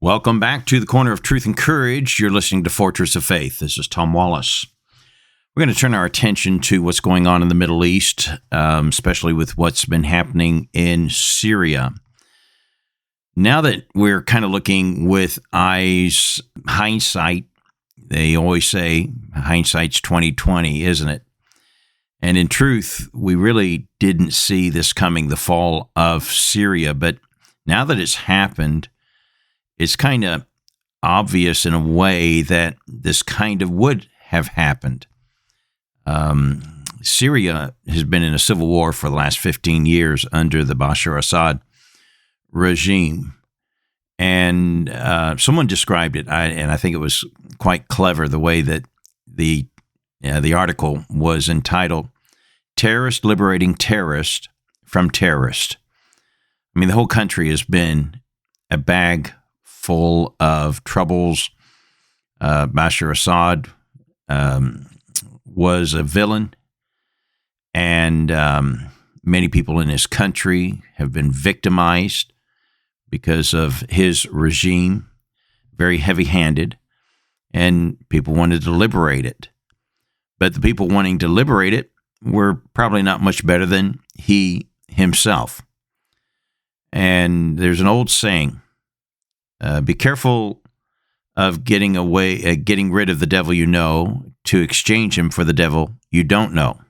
Welcome back to the Corner of Truth and Courage. You're listening to Fortress of Faith. This is Tom Wallace. We're going to turn our attention to what's going on in the Middle East, especially with what's been happening in Syria. Now that we're kind of looking with hindsight, they always say hindsight's 20/20, isn't it? And in truth, we really didn't see this coming, the fall of Syria. But now that it's happened, it's kind of obvious in a way that this kind of would have happened. Syria has been in a civil war for the last 15 years under the Bashar Assad regime. And someone described it, and I think it was quite clever, the way that the article was entitled, "Terrorist Liberating Terrorist from Terrorist." I mean, the whole country has been a bag full of troubles. Bashar Assad was a villain, and many people in his country have been victimized because of his regime, very heavy-handed, and people wanted to liberate it. But the people wanting to liberate it were probably not much better than he himself. And there's an old saying, be careful of getting rid of the devil you know to exchange him for the devil you don't know.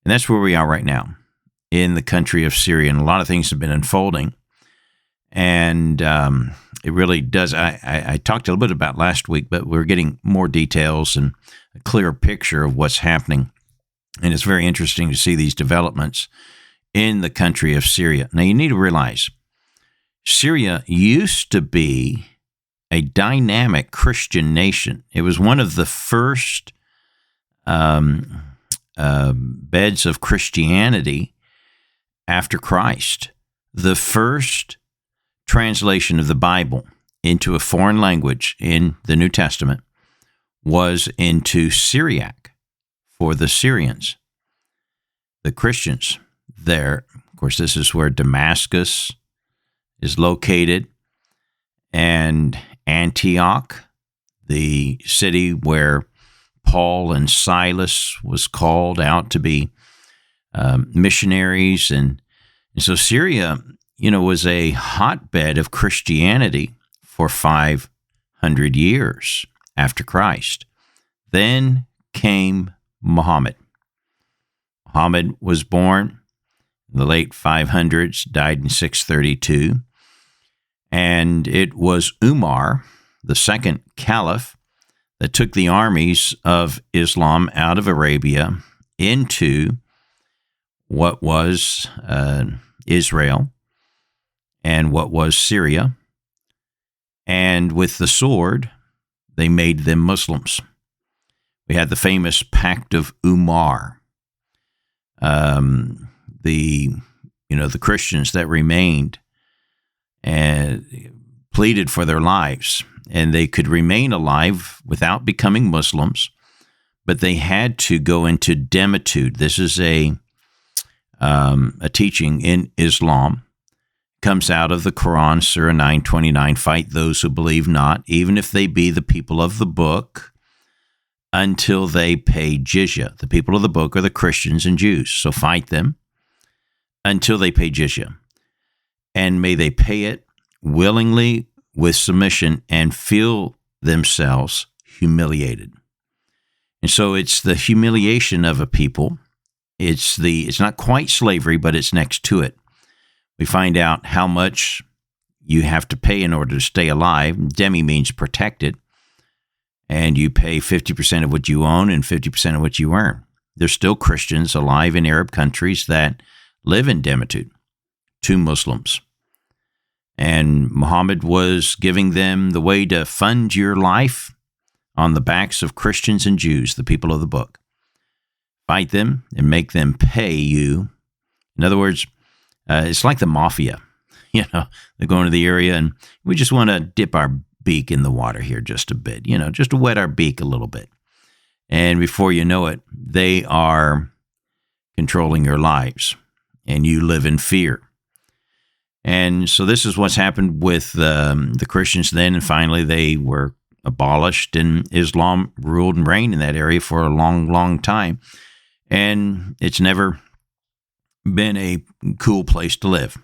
And that's where we are right now in the country of Syria. And a lot of things have been unfolding. And it really does. I talked a little bit about last week, but we're getting more details and a clearer picture of what's happening. And it's very interesting to see these developments in the country of Syria. Now, you need to realize Syria used to be a dynamic Christian nation. It was one of the first beds of Christianity after Christ. The first translation of the Bible into a foreign language in the New Testament was into Syriac for the Syrians, the Christians there. Of course, this is where Damascus is located, and Antioch, the city where Paul and Silas was called out to be missionaries. And so Syria, was a hotbed of Christianity for 500 years after Christ. Then came Muhammad. Muhammad was born in the late 500s, died in 632. And it was Umar, the second caliph, that took the armies of Islam out of Arabia into what was Israel and what was Syria. And with the sword, they made them Muslims. We had the famous Pact of Umar. The Christians that remained and pleaded for their lives, and they could remain alive without becoming Muslims, but they had to go into demitude. This is a teaching in Islam, comes out of the Quran, Surah 9:29, "Fight those who believe not, even if they be the people of the book, until they pay jizya." The people of the book are the Christians and Jews, so fight them until they pay jizya. And may they pay it willingly with submission and feel themselves humiliated. And so it's the humiliation of a people. It's not quite slavery, but it's next to it. We find out how much you have to pay in order to stay alive. Demi means protected. And you pay 50% of what you own and 50% of what you earn. There's still Christians alive in Arab countries that live in demitude to Muslims. And Muhammad was giving them the way to fund your life on the backs of Christians and Jews, the people of the book. Fight them and make them pay you. In other words, it's like the mafia. They go into the area and we just want to dip our beak in the water here just a bit, just to wet our beak a little bit. And before you know it, they are controlling your lives and you live in fear. And so this is what's happened with the Christians then, and finally they were abolished, and Islam ruled and reigned in that area for a long, long time. And it's never been a cool place to live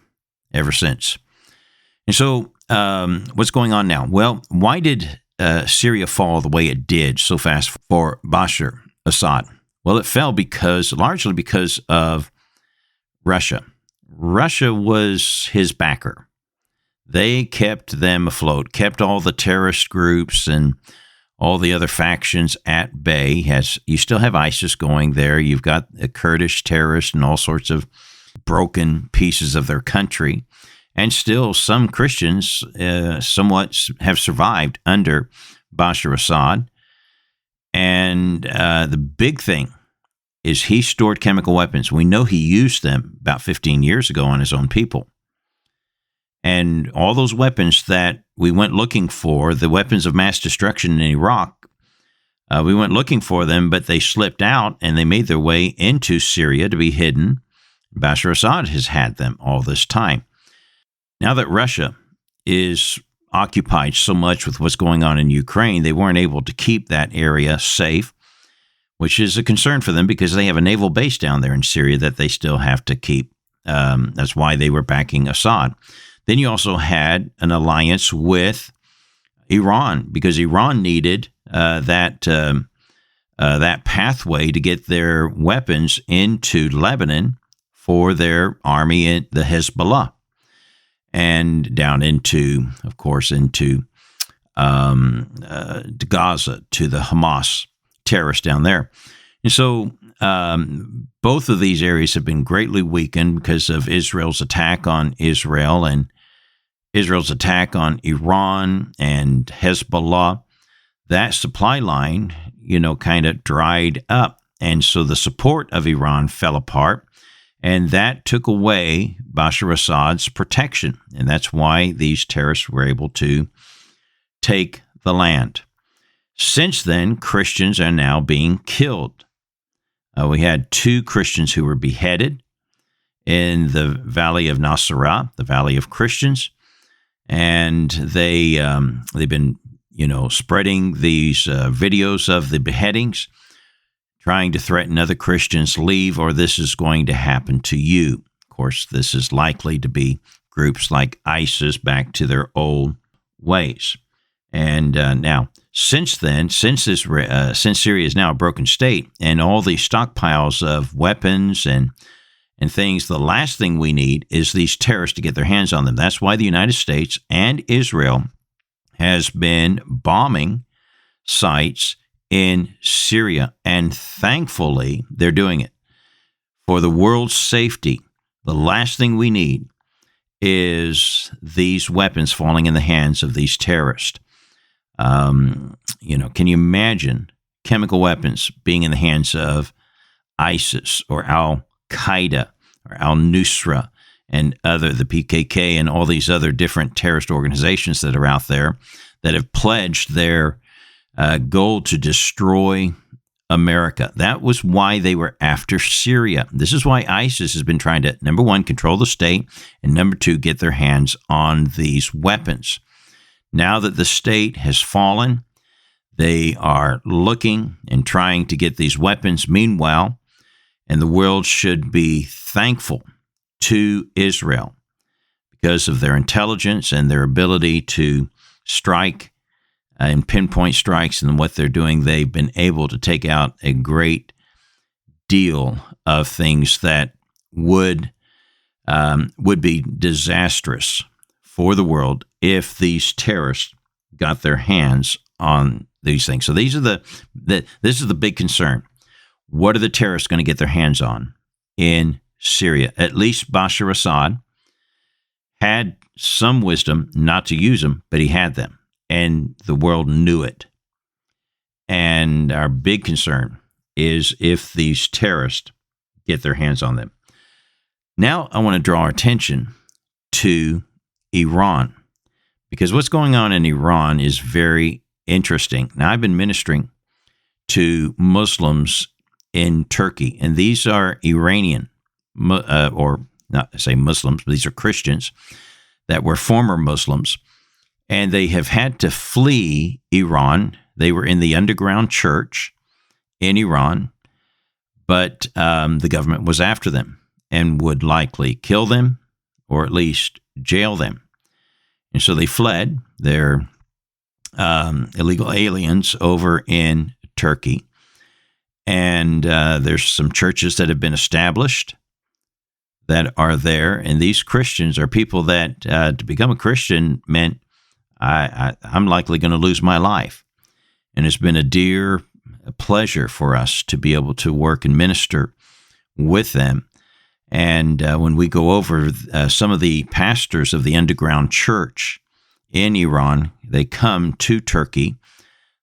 ever since. And so what's going on now? Well, why did Syria fall the way it did so fast for Bashar Assad? Well, it fell largely because of Russia. Russia was his backer. They kept them afloat, kept all the terrorist groups and all the other factions at bay. You still have ISIS going there. You've got the Kurdish terrorists and all sorts of broken pieces of their country. And still some Christians somewhat have survived under Bashar Assad. And the big thing is he stored chemical weapons. We know he used them about 15 years ago on his own people. And all those weapons that we went looking for, the weapons of mass destruction in Iraq, we went looking for them, but they slipped out and they made their way into Syria to be hidden. Bashar Assad has had them all this time. Now that Russia is occupied so much with what's going on in Ukraine, they weren't able to keep that area safe, which is a concern for them because they have a naval base down there in Syria that they still have to keep. That's why they were backing Assad. Then you also had an alliance with Iran because Iran needed that pathway to get their weapons into Lebanon for their army, the Hezbollah, and down into, of course, into Gaza, to the Hamas terrorists down there. And so both of these areas have been greatly weakened because of Israel's attack on Israel and Israel's attack on Iran and Hezbollah. That supply line, kind of dried up. And so the support of Iran fell apart. And that took away Bashar Assad's protection. And that's why these terrorists were able to take the land. Since then, Christians are now being killed. We had 2 Christians who were beheaded in the Valley of Nasirah, the Valley of Christians. And they've been, spreading these videos of the beheadings, trying to threaten other Christians, leave or this is going to happen to you. Of course, this is likely to be groups like ISIS back to their old ways. And now, since Syria is now a broken state and all these stockpiles of weapons and things, the last thing we need is these terrorists to get their hands on them. That's why the United States and Israel has been bombing sites in Syria, and thankfully they're doing it. For the world's safety, the last thing we need is these weapons falling in the hands of these terrorists. Can you imagine chemical weapons being in the hands of ISIS or Al-Qaeda or Al-Nusra and the PKK and all these other different terrorist organizations that are out there that have pledged their goal to destroy America? That was why they were after Syria. This is why ISIS has been trying to, number 1, control the state, and number 2, get their hands on these weapons. Now that the state has fallen, they are looking and trying to get these weapons. Meanwhile, and the world should be thankful to Israel because of their intelligence and their ability to strike and pinpoint strikes and what they're doing. They've been able to take out a great deal of things that would be disastrous for the world if these terrorists got their hands on these things. So these are this is the big concern. What are the terrorists going to get their hands on in Syria? At least Bashar Assad had some wisdom not to use them, but he had them, and the world knew it. And our big concern is if these terrorists get their hands on them. Now I want to draw our attention to Iran, because what's going on in Iran is very interesting. Now, I've been ministering to Muslims in Turkey, and these are Iranian, or not say Muslims, but these are Christians that were former Muslims, and they have had to flee Iran. They were in the underground church in Iran, but the government was after them and would likely kill them or at least jail them. And so they fled. They're illegal aliens over in Turkey. And there's some churches that have been established that are there. And these Christians are people that to become a Christian meant I'm likely going to lose my life. And it's been a dear pleasure for us to be able to work and minister with them. And when we go over some of the pastors of the underground church in Iran, they come to Turkey.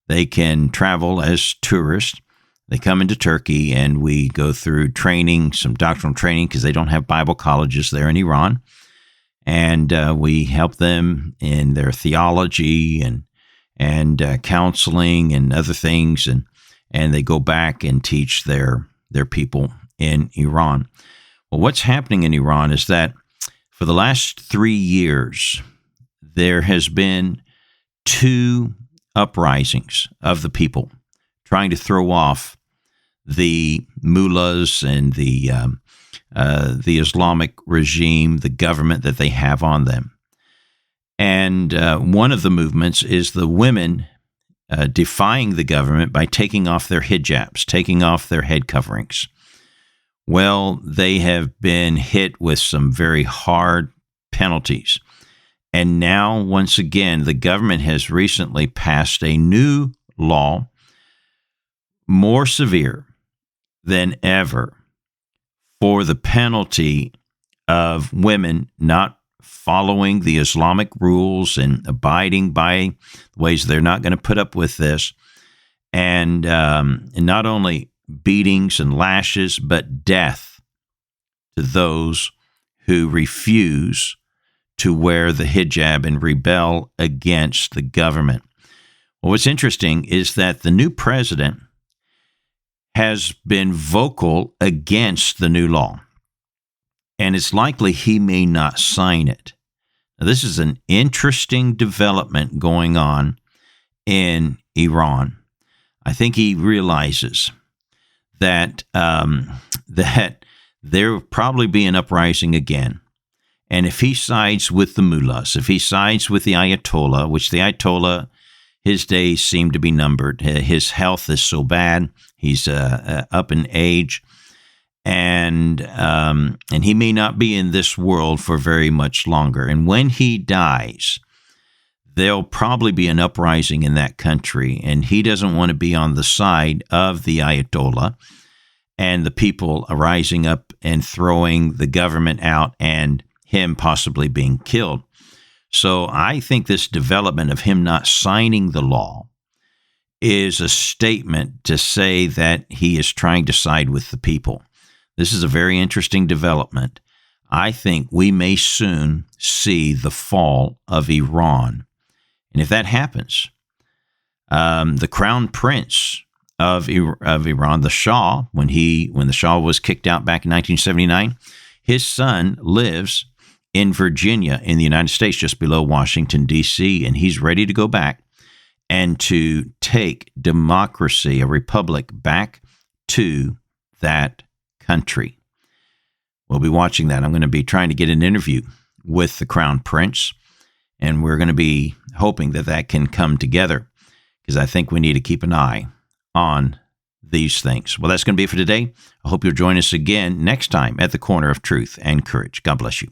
They can travel as tourists. They come into Turkey, and we go through training, some doctrinal training, because they don't have Bible colleges there in Iran. And we help them in their theology and counseling and other things. And they go back and teach their people in Iran. Well, what's happening in Iran is that for the last 3 years, there has been 2 uprisings of the people trying to throw off the mullahs and the Islamic regime, the government that they have on them. And one of the movements is the women defying the government by taking off their hijabs, taking off their head coverings. Well, they have been hit with some very hard penalties. And now, once again, the government has recently passed a new law, more severe than ever, for the penalty of women not following the Islamic rules and abiding by ways they're not going to put up with this. And not only beatings and lashes, but death to those who refuse to wear the hijab and rebel against the government. Well, what's interesting is that the new president has been vocal against the new law, and it's likely he may not sign it. Now, this is an interesting development going on in Iran. I think he realizes that that there will probably be an uprising again. And if he sides with the mullahs, if he sides with the Ayatollah, which the Ayatollah, his days seem to be numbered. His health is so bad. He's up in age. And he may not be in this world for very much longer. And when he dies, there'll probably be an uprising in that country, and he doesn't want to be on the side of the Ayatollah and the people rising up and throwing the government out and him possibly being killed. So I think this development of him not signing the law is a statement to say that he is trying to side with the people. This is a very interesting development. I think we may soon see the fall of Iran. And if that happens, the crown prince of Iran, the Shah, when the Shah was kicked out back in 1979, his son lives in Virginia in the United States, just below Washington, D.C., and he's ready to go back and to take democracy, a republic, back to that country. We'll be watching that. I'm going to be trying to get an interview with the crown prince, and we're going to be hoping that that can come together, because I think we need to keep an eye on these things. Well, that's going to be it for today. I hope you'll join us again next time at the Corner of Truth and Courage. God bless you.